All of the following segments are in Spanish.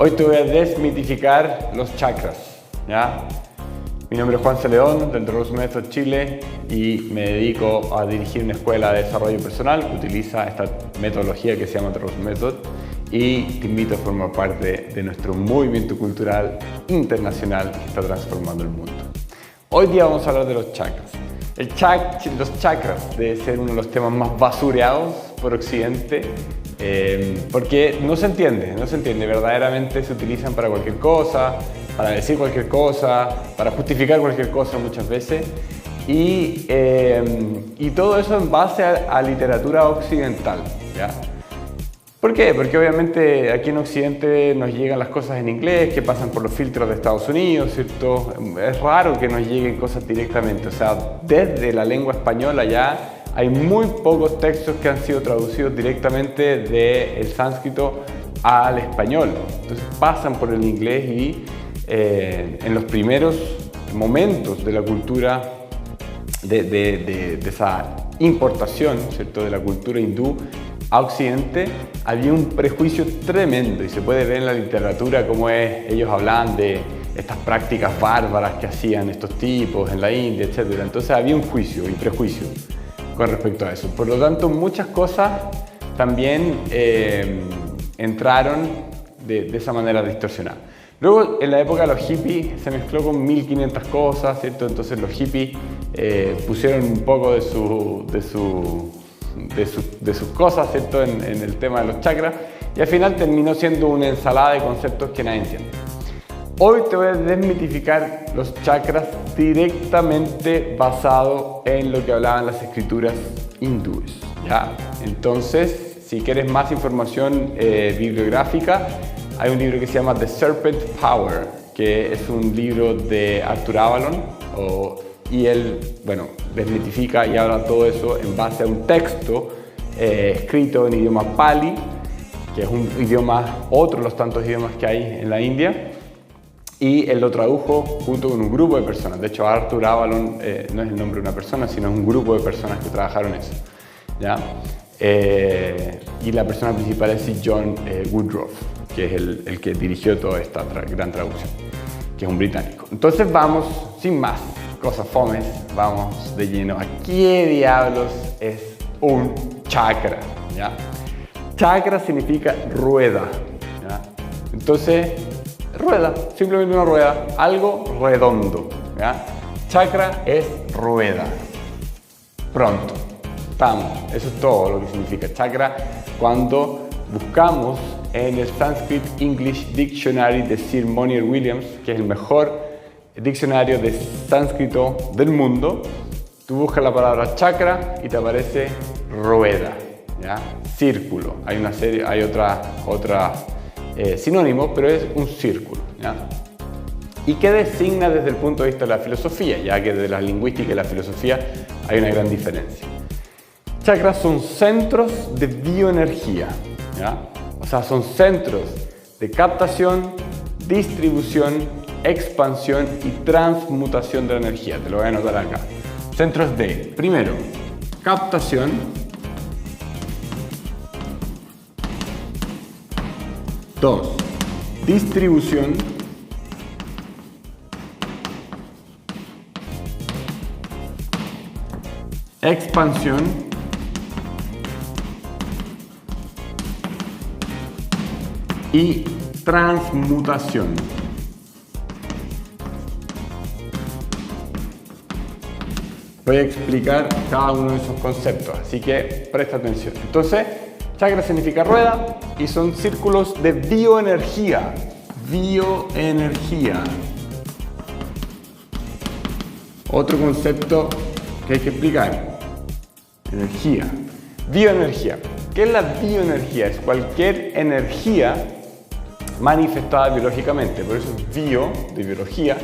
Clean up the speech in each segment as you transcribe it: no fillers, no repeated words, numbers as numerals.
Hoy te voy a desmitificar los chakras, ¿ya? Mi nombre es Juan C. León, del The Rose Method Chile, y me dedico a dirigir una escuela de desarrollo personal que utiliza esta metodología que se llama The Rose Method, y te invito a formar parte de nuestro movimiento cultural internacional que está transformando el mundo. Hoy día vamos a hablar de los chakras. Los chakras debe ser uno de los temas más basureados por Occidente, porque no se entiende, verdaderamente se utilizan para cualquier cosa, para decir cualquier cosa, para justificar cualquier cosa muchas veces, y todo eso en base a literatura occidental, ¿ya? ¿Por qué? Porque obviamente aquí en Occidente nos llegan las cosas en inglés que pasan por los filtros de Estados Unidos, ¿cierto? Es raro que nos lleguen cosas directamente, o sea, desde la lengua española ya hay muy pocos textos que han sido traducidos directamente del sánscrito al español. Entonces pasan por el inglés y en los primeros momentos de la cultura, de esa importación, ¿cierto?, de la cultura hindú a Occidente, había un prejuicio tremendo, y se puede ver en la literatura cómo ellos hablaban de estas prácticas bárbaras que hacían estos tipos en la India, etc. Entonces había un juicio y prejuicio con respecto a eso. Por lo tanto, muchas cosas también entraron de esa manera distorsionada. Luego, en la época de los hippies, se mezcló con 1500 cosas, ¿cierto? Entonces los hippies pusieron un poco de sus cosas, ¿cierto?, en el tema de los chakras, y al final terminó siendo una ensalada de conceptos que nadie entiende. Hoy te voy a desmitificar los chakras directamente basado en lo que hablaban las escrituras hindúes, ¿ya? Entonces, si quieres más información bibliográfica, hay un libro que se llama The Serpent Power, que es un libro de Arthur Avalon, y él, desmitifica y habla todo eso en base a un texto escrito en idioma Pali, que es un idioma, otro de los tantos idiomas que hay en la India, y él lo tradujo junto con un grupo de personas. De hecho, Arthur Avalon no es el nombre de una persona, sino es un grupo de personas que trabajaron eso, ¿ya? Y la persona principal es John Woodruff, que es el que dirigió toda esta gran traducción, que es un británico. Entonces vamos, sin más cosas fomes, vamos de lleno a qué diablos es un chakra, ¿ya? Chakra significa rueda, ¿ya? Entonces, rueda, simplemente una rueda, algo redondo, ¿ya? Chakra es rueda. Pronto, estamos, eso es todo lo que significa chakra cuando buscamos en el Sanskrit English Dictionary de Sir Monier Williams, que es el mejor diccionario de sánscrito del mundo. Tú buscas la palabra chakra y te aparece rueda, ¿ya? Círculo. Hay otra sinónimo, pero es un círculo, ¿ya? ¿Y qué designa desde el punto de vista de la filosofía? Ya que desde la lingüística y la filosofía hay una gran diferencia. Chakras son centros de bioenergía, ¿ya? O sea, son centros de captación, distribución, expansión y transmutación de la energía. Te lo voy a anotar acá. Centros de, primero, captación, dos, distribución, expansión y transmutación. Voy a explicar cada uno de esos conceptos, así que presta atención. Entonces, chakra significa rueda y son círculos de bioenergía. Bioenergía. Otro concepto que hay que explicar. Energía. Bioenergía. ¿Qué es la bioenergía? Es cualquier energía manifestada biológicamente. Por eso es bio, de biología,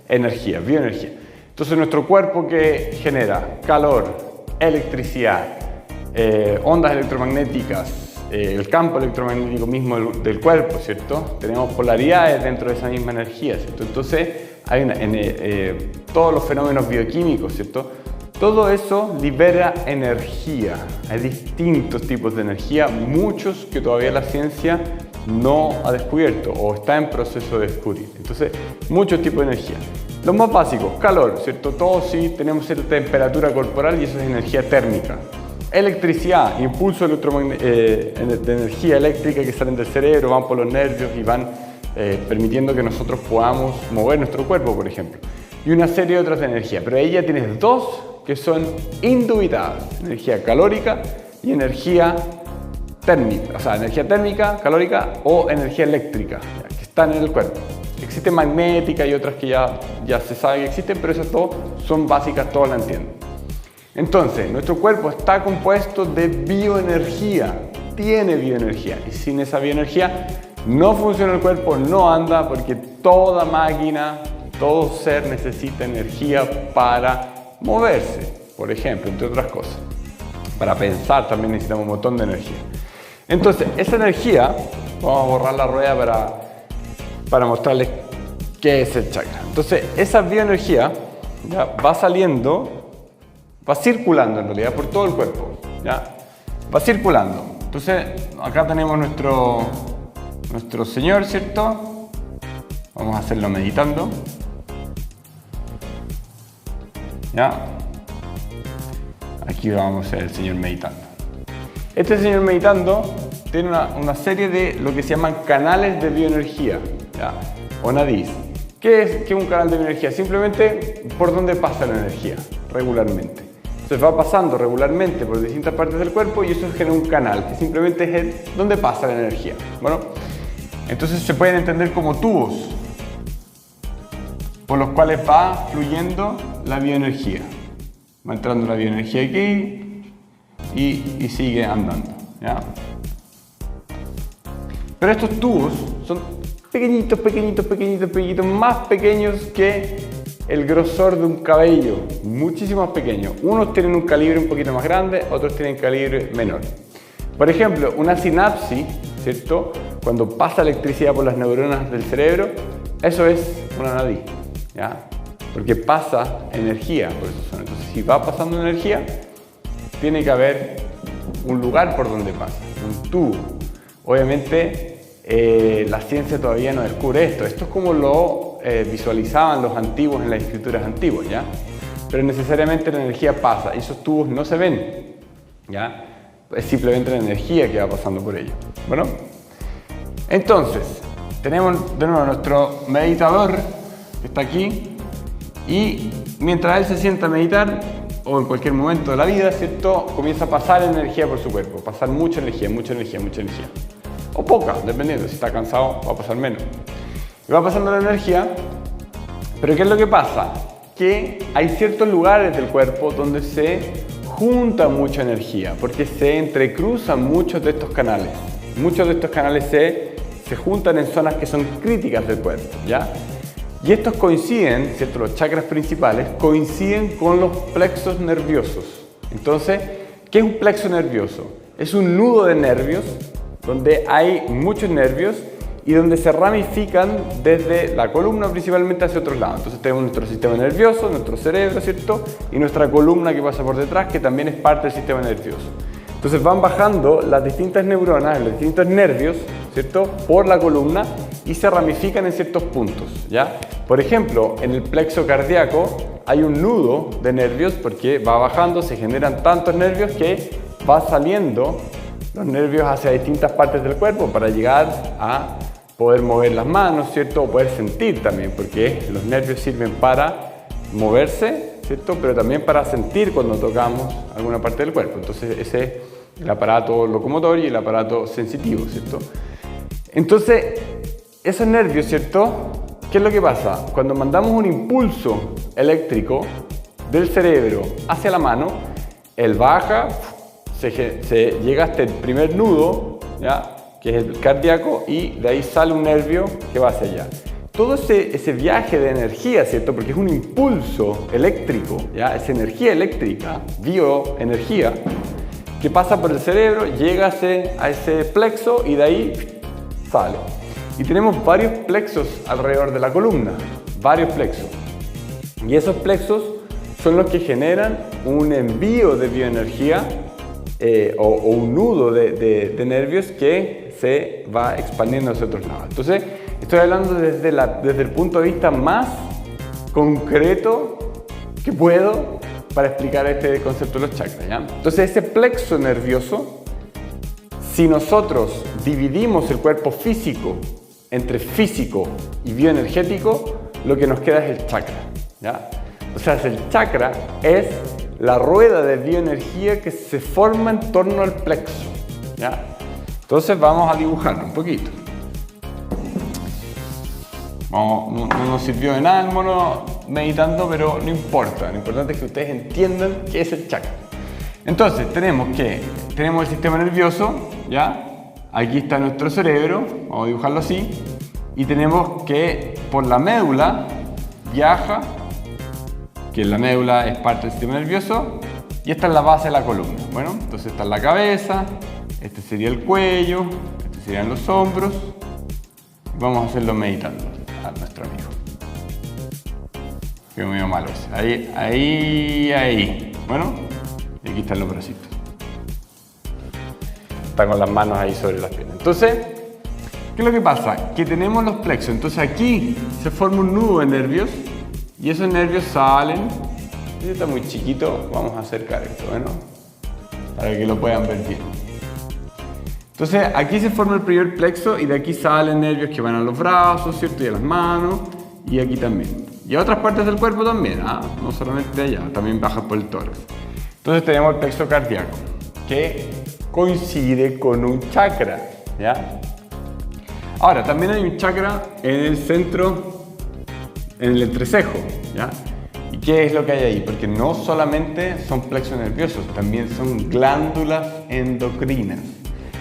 energía, bioenergía. Entonces nuestro cuerpo, que genera calor, electricidad, ondas electromagnéticas, el campo electromagnético mismo del cuerpo, ¿cierto? Tenemos polaridades dentro de esa misma energía, ¿cierto? Entonces hay todos los fenómenos bioquímicos, ¿cierto? Todo eso libera energía. Hay distintos tipos de energía, muchos que todavía la ciencia no ha descubierto o está en proceso de descubrir. Entonces, muchos tipos de energía. Los más básicos, calor, ¿cierto? Todos sí tenemos cierta temperatura corporal y eso es energía térmica. Electricidad, impulsos de energía eléctrica que salen del cerebro, van por los nervios y van permitiendo que nosotros podamos mover nuestro cuerpo, por ejemplo. Y una serie de otras de energía, pero ahí ya tienes dos que son indubitadas, energía calórica y energía térmica, o sea, energía térmica, calórica o energía eléctrica, que están en el cuerpo. Existe magnética y otras que ya se sabe que existen, pero esas dos son básicas, todos la entienden. Entonces, nuestro cuerpo está compuesto de bioenergía, tiene bioenergía, y sin esa bioenergía no funciona el cuerpo, no anda, porque toda máquina, todo ser necesita energía para moverse, por ejemplo, entre otras cosas. Para pensar también necesitamos un montón de energía. Entonces, esa energía, vamos a borrar la rueda para mostrarles qué es el chakra. Entonces, esa bioenergía ya va saliendo, va circulando en realidad por todo el cuerpo, ¿ya? Va circulando. Entonces, acá tenemos nuestro Señor, ¿cierto? Vamos a hacerlo meditando. ¿Ya? Aquí vamos a ver el Señor meditando. Este Señor meditando tiene una serie de lo que se llaman canales de bioenergía, ¿ya? O nadis. ¿Qué es un canal de bioenergía? Simplemente por donde pasa la energía regularmente. Entonces va pasando regularmente por distintas partes del cuerpo y eso genera un canal que simplemente es donde pasa la energía. Bueno, entonces se pueden entender como tubos por los cuales va fluyendo la bioenergía. Va entrando la bioenergía aquí y sigue andando, ¿ya? Pero estos tubos son pequeñitos, más pequeños que el grosor de un cabello, muchísimo más pequeño. Unos tienen un calibre un poquito más grande, otros tienen calibre menor. Por ejemplo, una sinapsis, ¿cierto? Cuando pasa electricidad por las neuronas del cerebro, eso es una nadí, ¿ya? Porque pasa energía, por eso son. Entonces, si va pasando energía, tiene que haber un lugar por donde pasa, un tubo. Obviamente, la ciencia todavía no descubre esto. Esto es como lo visualizaban los antiguos en las escrituras antiguas, ¿ya? Pero necesariamente la energía pasa y esos tubos no se ven, ¿ya? Es simplemente la energía que va pasando por ellos. Bueno, entonces, tenemos de nuevo nuestro meditador que está aquí y mientras él se sienta a meditar o en cualquier momento de la vida, ¿cierto? Comienza a pasar energía por su cuerpo, pasar mucha energía. O poca, dependiendo, si está cansado va a pasar menos. Y va pasando la energía, pero ¿qué es lo que pasa? Que hay ciertos lugares del cuerpo donde se junta mucha energía, porque se entrecruzan muchos de estos canales. Muchos de estos canales se juntan en zonas que son críticas del cuerpo, ¿ya? Y estos coinciden, ¿cierto? Los chakras principales coinciden con los plexos nerviosos. Entonces, ¿qué es un plexo nervioso? Es un nudo de nervios donde hay muchos nervios y donde se ramifican desde la columna principalmente hacia otros lados. Entonces tenemos nuestro sistema nervioso, nuestro cerebro, ¿cierto? Y nuestra columna que pasa por detrás, que también es parte del sistema nervioso. Entonces van bajando las distintas neuronas, los distintos nervios, ¿cierto? Por la columna y se ramifican en ciertos puntos, ¿ya? Por ejemplo, en el plexo cardíaco hay un nudo de nervios porque va bajando, se generan tantos nervios que va saliendo los nervios hacia distintas partes del cuerpo para llegar a poder mover las manos, ¿cierto? O poder sentir también, porque los nervios sirven para moverse, ¿cierto? Pero también para sentir cuando tocamos alguna parte del cuerpo. Entonces ese es el aparato locomotor y el aparato sensitivo, ¿cierto? Entonces, esos nervios, ¿cierto? ¿Qué es lo que pasa? Cuando mandamos un impulso eléctrico del cerebro hacia la mano, él baja, se llega hasta el primer nudo, ¿ya? Que es el cardíaco, y de ahí sale un nervio que va hacia allá. Todo ese viaje de energía, ¿cierto? Porque es un impulso eléctrico, ¿ya? Es energía eléctrica, bioenergía, que pasa por el cerebro, llega a ese plexo y de ahí sale. Y tenemos varios plexos alrededor de la columna, varios plexos. Y esos plexos son los que generan un envío de bioenergía o un nudo de nervios que se va expandiendo hacia otros lados. Entonces, estoy hablando desde el punto de vista más concreto que puedo para explicar este concepto de los chakras, ¿ya? Entonces, ese plexo nervioso, si nosotros dividimos el cuerpo físico entre físico y bioenergético, lo que nos queda es el chakra, ¿ya? O sea, el chakra es la rueda de bioenergía que se forma en torno al plexo, ¿ya? Entonces vamos a dibujarlo un poquito. No nos sirvió de nada el mono meditando, pero no importa. Lo importante es que ustedes entiendan qué es el chakra. Entonces tenemos el sistema nervioso, ¿ya? Aquí está nuestro cerebro, vamos a dibujarlo así. Y tenemos que por la médula viaja, que la médula es parte del sistema nervioso, y esta es la base de la columna. Bueno, entonces esta es la cabeza, este sería el cuello, estos serían los hombros. Vamos a hacerlo meditando a nuestro amigo. Qué medio malo ese. Ahí. Bueno, y aquí están los bracitos. Está con las manos ahí sobre las piernas. Entonces, ¿qué es lo que pasa? Que tenemos los plexos. Entonces aquí se forma un nudo de nervios y esos nervios salen. Este está muy chiquito, vamos a acercar esto, bueno, para que lo puedan ver bien. Entonces aquí se forma el primer plexo y de aquí salen nervios que van a los brazos, ¿cierto? Y a las manos, y aquí también. Y a otras partes del cuerpo también, no solamente de allá, también baja por el tórax. Entonces tenemos el plexo cardíaco, que coincide con un chakra, ¿ya? Ahora, también hay un chakra en el centro, en el entrecejo, ¿ya? ¿Y qué es lo que hay ahí? Porque no solamente son plexos nerviosos, también son glándulas endocrinas.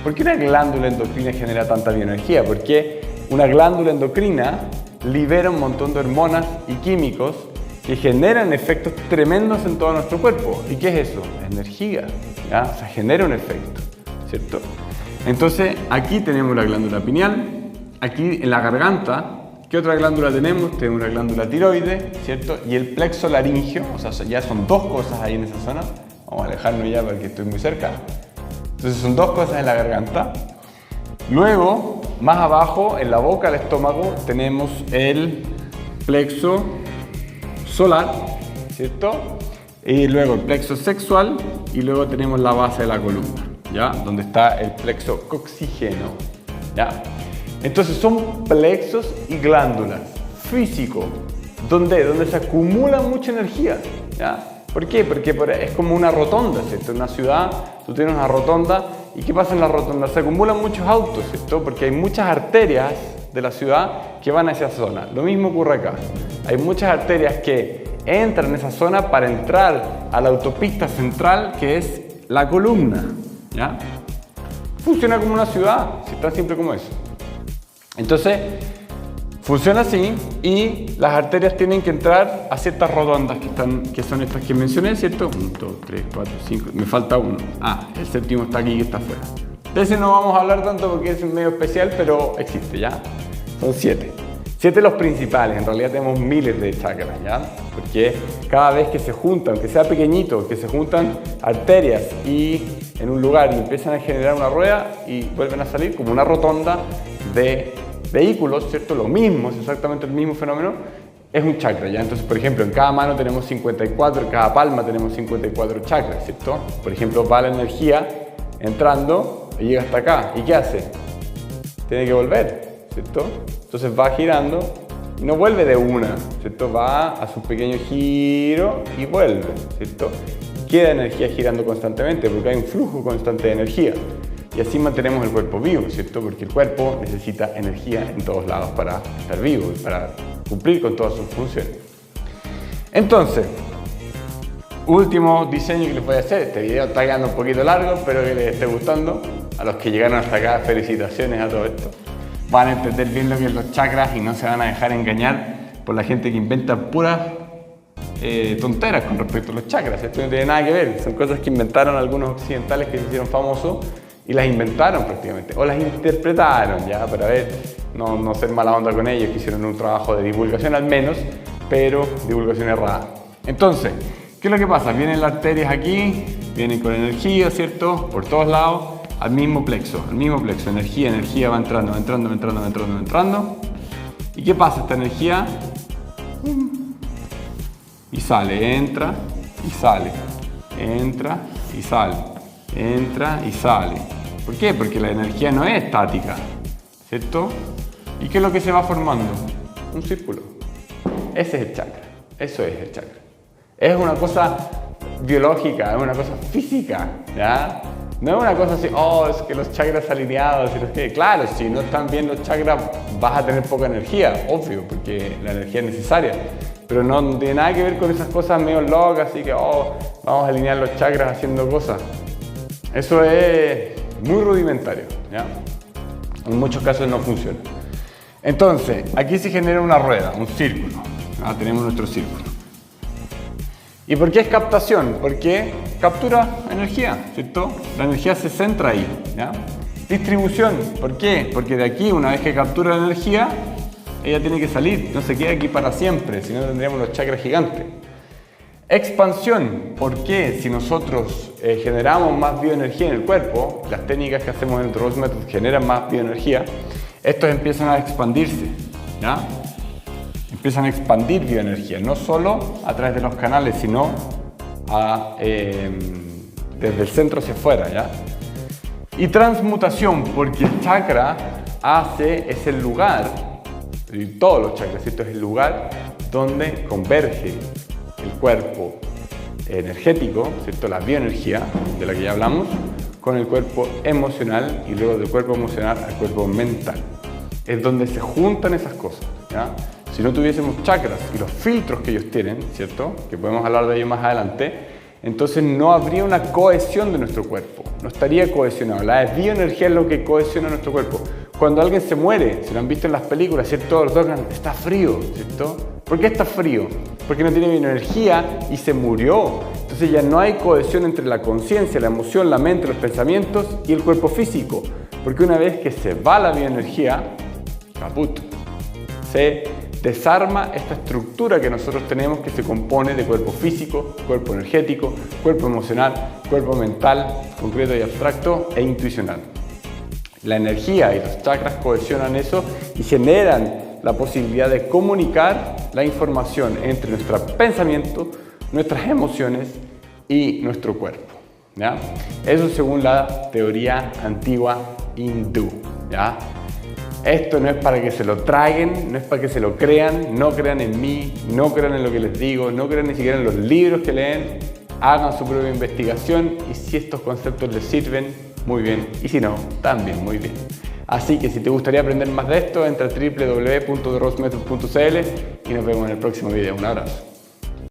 ¿Por qué una glándula endocrina genera tanta bioenergía? Porque una glándula endocrina libera un montón de hormonas y químicos que generan efectos tremendos en todo nuestro cuerpo. ¿Y qué es eso? Energía, ¿ya? O sea, genera un efecto, ¿cierto? Entonces, aquí tenemos la glándula pineal, aquí en la garganta. ¿Qué otra glándula tenemos? Tenemos una glándula tiroides, ¿cierto? Y el plexo laringio, o sea, ya son dos cosas ahí en esa zona. Vamos a alejarnos ya porque estoy muy cerca. Entonces son dos cosas en la garganta. Luego, más abajo, en la boca, el estómago, tenemos el plexo solar, ¿cierto? Y luego el plexo sexual y luego tenemos la base de la columna, ¿ya? Donde está el plexo coxígeno, ¿ya? Entonces son plexos y glándulas físicos, donde se acumula mucha energía, ¿ya? ¿Por qué? Porque es como una rotonda, ¿cierto? En una ciudad tú tienes una rotonda y ¿qué pasa en la rotonda? Se acumulan muchos autos, ¿cierto? Porque hay muchas arterias de la ciudad que van a esa zona. Lo mismo ocurre acá. Hay muchas arterias que entran en esa zona para entrar a la autopista central que es la columna, ¿ya? Funciona como una ciudad, si está siempre como eso. Entonces, funciona así y las arterias tienen que entrar a ciertas rotondas que son estas que mencioné, ¿cierto? 1, 2, 3, 4, 5, me falta uno. El séptimo está aquí, que está afuera. De ese no vamos a hablar tanto porque es medio especial, pero existe, ¿ya? Son 7. 7 los principales, en realidad tenemos miles de chakras, ¿ya? Porque cada vez que se juntan, aunque sea pequeñito, que se juntan arterias y en un lugar y empiezan a generar una rueda y vuelven a salir como una rotonda de vehículos, ¿cierto? Lo mismo, es exactamente el mismo fenómeno, es un chakra, ¿ya? Entonces, por ejemplo, en cada mano tenemos 54, en cada palma tenemos 54 chakras, ¿cierto? Por ejemplo, va la energía entrando y llega hasta acá. ¿Y qué hace? Tiene que volver, ¿cierto? Entonces va girando y no vuelve de una, ¿cierto? Va a su pequeño giro y vuelve, ¿cierto? Queda energía girando constantemente porque hay un flujo constante de energía. Y así mantenemos el cuerpo vivo, ¿cierto? Porque el cuerpo necesita energía en todos lados para estar vivo y para cumplir con todas sus funciones. Entonces, último diseño que les voy a hacer. Este video está quedando un poquito largo, espero que les esté gustando. A los que llegaron hasta acá, felicitaciones a todo esto. Van a entender bien lo que es los chakras y no se van a dejar engañar por la gente que inventa puras tonteras con respecto a los chakras. Esto no tiene nada que ver, son cosas que inventaron algunos occidentales que se hicieron famosos y las inventaron prácticamente, o las interpretaron, ya, para ver, no ser mala onda con ellos, que hicieron un trabajo de divulgación al menos, pero divulgación errada. Entonces, ¿qué es lo que pasa? Vienen las arterias aquí, vienen con energía, ¿cierto? Por todos lados, al mismo plexo, energía va entrando. ¿Y qué pasa? Esta energía y sale, entra y sale, entra y sale, entra y sale. ¿Por qué? Porque la energía no es estática, ¿cierto? ¿Y qué es lo que se va formando? Un círculo. Ese es el chakra, eso es el chakra. Es una cosa biológica, es una cosa física, ¿ya? No es una cosa así, oh, es que los chakras alineados y los que... Claro, si no están bien los chakras vas a tener poca energía, obvio, porque la energía es necesaria. Pero no tiene nada que ver con esas cosas medio locas, así que, oh, vamos a alinear los chakras haciendo cosas. Eso es muy rudimentario, ¿ya? En muchos casos no funciona. Entonces, aquí se genera una rueda, un círculo. Tenemos nuestro círculo. ¿Y por qué es captación? Porque captura energía, ¿cierto? La energía se centra ahí, ¿ya? Distribución, ¿por qué? Porque de aquí, una vez que captura la energía, ella tiene que salir, no se queda aquí para siempre, si no tendríamos los chakras gigantes. Expansión, ¿por qué? Si nosotros generamos más bioenergía en el cuerpo, las técnicas que hacemos en el Rose Method generan más bioenergía, estos empiezan a expandirse, ¿ya? Empiezan a expandir bioenergía, no solo a través de los canales, sino desde el centro hacia afuera, ¿ya? Y transmutación, porque el chakra es el lugar, y todos los chakras, ¿cierto? Es el lugar donde converge el cuerpo energético, ¿cierto? La bioenergía, de la que ya hablamos, con el cuerpo emocional y luego del cuerpo emocional al cuerpo mental. Es donde se juntan esas cosas, ¿ya? Si no tuviésemos chakras y los filtros que ellos tienen, ¿cierto? Que podemos hablar de ellos más adelante, entonces no habría una cohesión de nuestro cuerpo, no estaría cohesionado. La bioenergía es lo que cohesiona nuestro cuerpo. Cuando alguien se muere, si lo han visto en las películas, ¿cierto? Los tocan, está frío, ¿cierto? ¿Por qué está frío? Porque no tiene bioenergía y se murió. Entonces ya no hay cohesión entre la conciencia, la emoción, la mente, los pensamientos y el cuerpo físico. Porque una vez que se va la bioenergía, caput, se desarma esta estructura que nosotros tenemos, que se compone de cuerpo físico, cuerpo energético, cuerpo emocional, cuerpo mental, concreto y abstracto e intuicional. La energía y los chakras cohesionan eso y generan la posibilidad de comunicar la información entre nuestro pensamiento, nuestras emociones y nuestro cuerpo, ¿ya? Eso según la teoría antigua hindú, ¿ya? Esto no es para que se lo traguen, no es para que se lo crean, no crean en mí, no crean en lo que les digo, no crean ni siquiera en los libros que leen, hagan su propia investigación y si estos conceptos les sirven, muy bien, y si no, también muy bien. Así que si te gustaría aprender más de esto, entra a www.therosemethod.cl y nos vemos en el próximo video. Un abrazo.